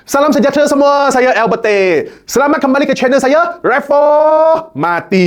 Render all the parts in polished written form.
Salam sejahtera semua, saya Albert. Selamat kembali ke channel saya, Reformati.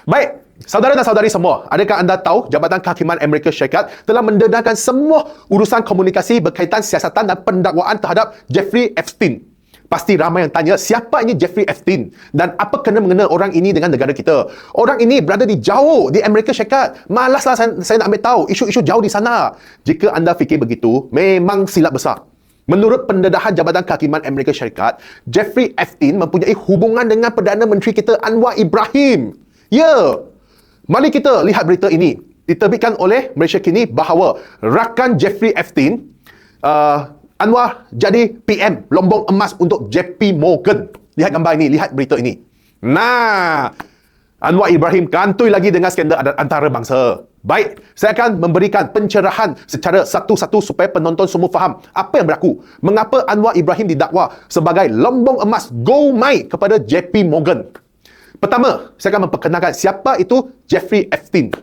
Baik, saudara dan saudari semua, adakah anda tahu Jabatan Kehakiman Amerika Syarikat telah mendedahkan semua urusan komunikasi berkaitan siasatan dan pendakwaan terhadap Jeffrey Epstein? Pasti ramai yang tanya, siapa ini Jeffrey Epstein? Dan apa kena-mengena orang ini dengan negara kita? Orang ini berada di jauh di Amerika Syarikat. Malaslah saya nak ambil tahu isu-isu jauh di sana. Jika anda fikir begitu, memang silap besar. Menurut pendedahan Jabatan Kehakiman Amerika Syarikat, Jeffrey Epstein mempunyai hubungan dengan Perdana Menteri kita Anwar Ibrahim. Ya, mari kita lihat berita ini. Diterbitkan oleh Malaysia Kini bahawa rakan Jeffrey Epstein, Anwar jadi PM lombong emas untuk JP Morgan. Lihat gambar ini, lihat berita ini. Nah, Anwar Ibrahim kantoi lagi dengan skandal antarabangsa. Baik, saya akan memberikan pencerahan secara satu-satu supaya penonton semua faham apa yang berlaku. Mengapa Anwar Ibrahim didakwa sebagai lombong emas go mai kepada JP Morgan. Pertama, saya akan memperkenalkan siapa itu Jeffrey Epstein.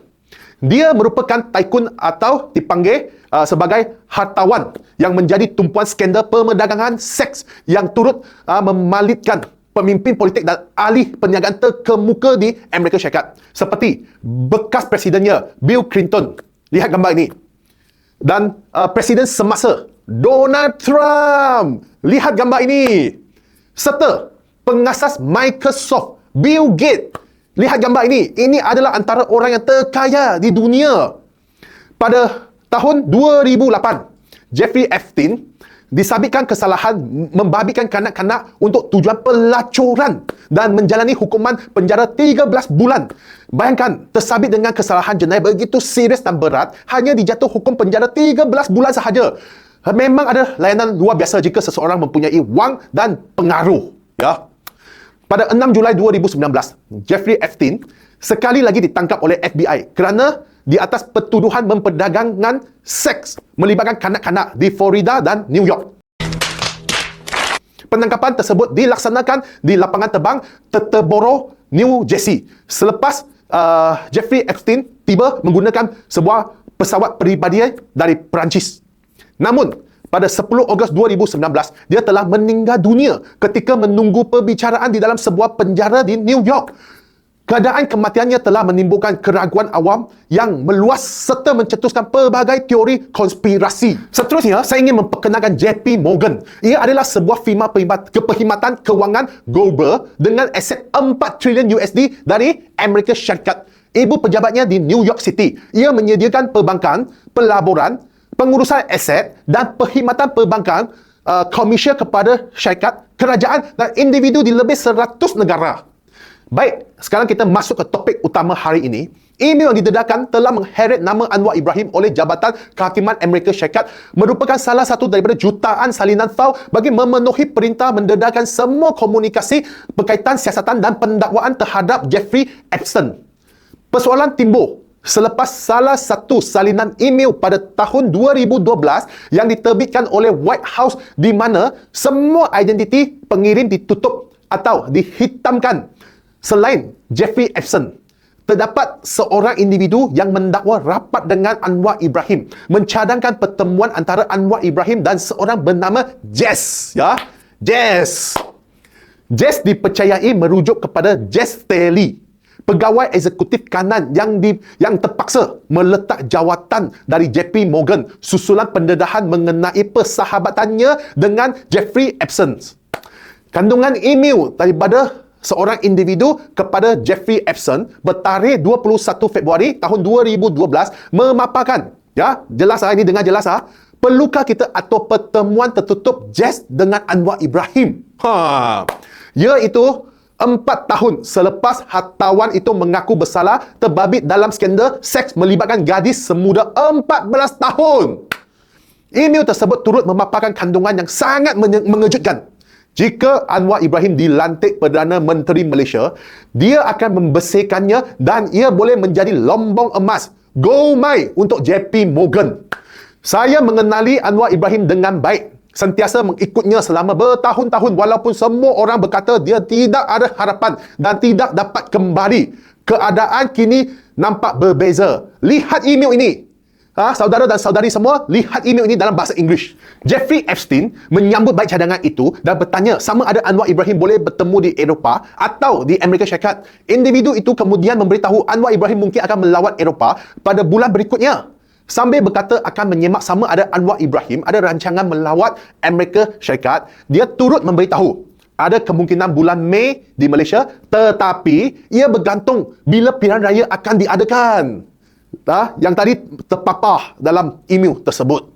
Dia merupakan tycoon atau dipanggil sebagai hartawan yang menjadi tumpuan skandal perdagangan seks yang turut memalitkan pemimpin politik dan ahli perniagaan terkemuka di Amerika Syarikat. Seperti bekas presidennya Bill Clinton. Lihat gambar ini. Dan presiden semasa Donald Trump. Lihat gambar ini. Serta pengasas Microsoft Bill Gates. Lihat gambar ini. Ini adalah antara orang yang terkaya di dunia. Pada tahun 2008, Jeffrey Epstein disabitkan kesalahan membabitkan kanak-kanak untuk tujuan pelacuran dan menjalani hukuman penjara 13 bulan. Bayangkan, tersabit dengan kesalahan jenayah begitu serius dan berat, hanya dijatuh hukum penjara 13 bulan sahaja. Memang ada layanan luar biasa jika seseorang mempunyai wang dan pengaruh. Ya. Pada 6 Julai 2019, Jeffrey Epstein sekali lagi ditangkap oleh FBI kerana di atas pertuduhan memperdagangkan seks melibatkan kanak-kanak di Florida dan New York. Penangkapan tersebut dilaksanakan di lapangan terbang Teterboro, New Jersey. Selepas Jeffrey Epstein tiba menggunakan sebuah pesawat peribadi dari Perancis. Namun, pada 10 Ogos 2019, dia telah meninggal dunia ketika menunggu perbicaraan di dalam sebuah penjara di New York. Keadaan kematiannya telah menimbulkan keraguan awam yang meluas serta mencetuskan pelbagai teori konspirasi. Seterusnya, saya ingin memperkenalkan JP Morgan. Ia adalah sebuah firma perkhidmatan kewangan global dengan aset 4 trilion USD dari Amerika Syarikat. Ibu pejabatnya di New York City. Ia menyediakan perbankan, pelaburan, pengurusan aset dan perkhidmatan perbankan komersial kepada syarikat, kerajaan dan individu di lebih 100 negara. Baik, sekarang kita masuk ke topik utama hari ini. Email yang didedahkan telah mengheret nama Anwar Ibrahim oleh Jabatan Kehakiman Amerika Syarikat merupakan salah satu daripada jutaan salinan fail bagi memenuhi perintah mendedahkan semua komunikasi berkaitan siasatan dan pendakwaan terhadap Jeffrey Epstein. Persoalan timbul selepas salah satu salinan email pada tahun 2012 yang diterbitkan oleh White House di mana semua identiti pengirim ditutup atau dihitamkan. Selain Jeffrey Epstein, terdapat seorang individu yang mendakwa rapat dengan Anwar Ibrahim, mencadangkan pertemuan antara Anwar Ibrahim dan seorang bernama Jess. Ya, Jess. Jess dipercayai merujuk kepada Jess Staley, pegawai eksekutif kanan yang terpaksa meletak jawatan dari JP Morgan susulan pendedahan mengenai persahabatannya dengan Jeffrey Epstein. Kandungan email daripada seorang individu kepada Jeffrey Epstein bertarikh 21 Februari tahun 2012 memaparkan, ya, jelas ini dengan jelas perlukah kita atau pertemuan tertutup Jess dengan Anwar Ibrahim. Iaitu 4 tahun selepas hartawan itu mengaku bersalah terbabit dalam skandal seks melibatkan gadis semuda 14 tahun. Email tersebut turut memaparkan kandungan yang sangat mengejutkan. Jika Anwar Ibrahim dilantik Perdana Menteri Malaysia, dia akan membersihkannya dan ia boleh menjadi lombong emas go mai untuk JP Morgan. Saya mengenali Anwar Ibrahim dengan baik, sentiasa mengikutnya selama bertahun-tahun walaupun semua orang berkata dia tidak ada harapan dan tidak dapat kembali. Keadaan kini nampak berbeza. Lihat email ini. saudara dan saudari semua, lihat email ini dalam bahasa Inggeris. Jeffrey Epstein menyambut baik cadangan itu dan bertanya sama ada Anwar Ibrahim boleh bertemu di Eropah atau di Amerika Syarikat. Individu itu kemudian memberitahu Anwar Ibrahim mungkin akan melawat Eropah pada bulan berikutnya. Sambil berkata akan menyemak sama ada Anwar Ibrahim ada rancangan melawat Amerika Syarikat. Dia turut memberitahu ada kemungkinan bulan Mei di Malaysia, tetapi ia bergantung bila pilihan raya akan diadakan. Yang tadi terpapar dalam email tersebut.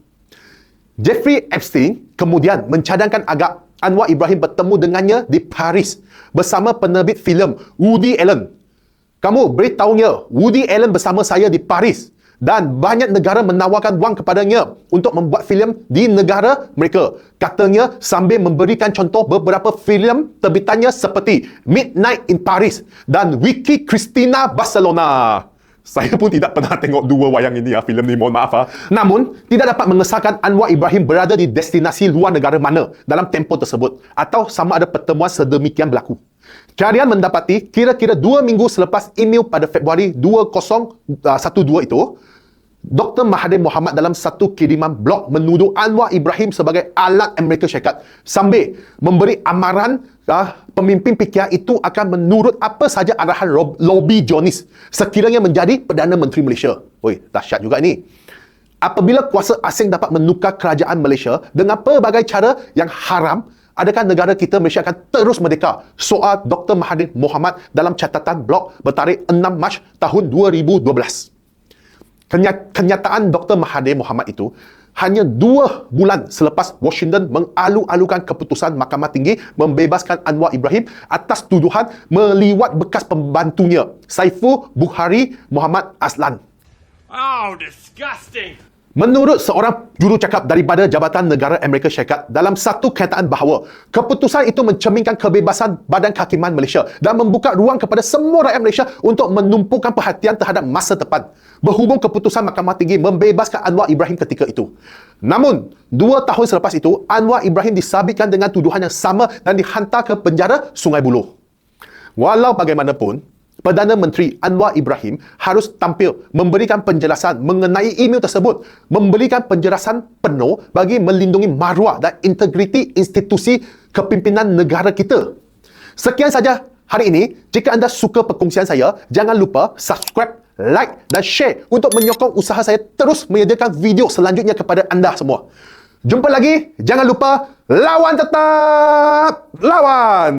Jeffrey Epstein kemudian mencadangkan agar Anwar Ibrahim bertemu dengannya di Paris bersama penerbit filem Woody Allen. Kamu beritahunya Woody Allen bersama saya di Paris dan banyak negara menawarkan wang kepadanya untuk membuat filem di negara mereka. Katanya sambil memberikan contoh beberapa filem terbitannya seperti Midnight in Paris dan Wiki Cristina Barcelona. Saya pun tidak pernah tengok dua wayang ini, filem ni, mohon maaf. Namun, tidak dapat mengesahkan Anwar Ibrahim berada di destinasi luar negara mana dalam tempoh tersebut atau sama ada pertemuan sedemikian berlaku. Carian mendapati kira-kira 2 minggu selepas email pada Februari 2012 itu, Dr. Mahathir Mohamad dalam satu kiriman blog menuduh Anwar Ibrahim sebagai alat Amerika Syarikat sambil memberi amaran pemimpin PKR itu akan menurut apa saja arahan lobby Zionis sekiranya menjadi Perdana Menteri Malaysia. Oi, dahsyat juga ini. Apabila kuasa asing dapat menukar kerajaan Malaysia dengan pelbagai cara yang haram, adakah negara kita Malaysia akan terus merdeka? Soal Dr. Mahathir Mohamad dalam catatan blog bertarikh 6 Mac tahun 2012. Kenyataan Dr. Mahathir Mohamad itu hanya 2 bulan selepas Washington mengalu-alukan keputusan Mahkamah Tinggi membebaskan Anwar Ibrahim atas tuduhan meliwat bekas pembantunya, Saiful Bukhari Muhammad Aslan. Oh, disgusting! Menurut seorang jurucakap daripada Jabatan Negara Amerika Syarikat dalam satu kenyataan bahawa keputusan itu mencerminkan kebebasan Badan Kehakiman Malaysia dan membuka ruang kepada semua rakyat Malaysia untuk menumpukan perhatian terhadap masa depan berhubung keputusan Mahkamah Tinggi membebaskan Anwar Ibrahim ketika itu. Namun, 2 tahun selepas itu, Anwar Ibrahim disabitkan dengan tuduhan yang sama dan dihantar ke penjara Sungai Buloh. Walau bagaimanapun, Perdana Menteri Anwar Ibrahim harus tampil memberikan penjelasan mengenai email tersebut, memberikan penjelasan penuh bagi melindungi maruah dan integriti institusi kepimpinan negara kita. Sekian saja hari ini. Jika anda suka perkongsian saya, jangan lupa subscribe, like dan share untuk menyokong usaha saya terus menyediakan video selanjutnya kepada anda semua. Jumpa lagi, jangan lupa lawan tetap lawan.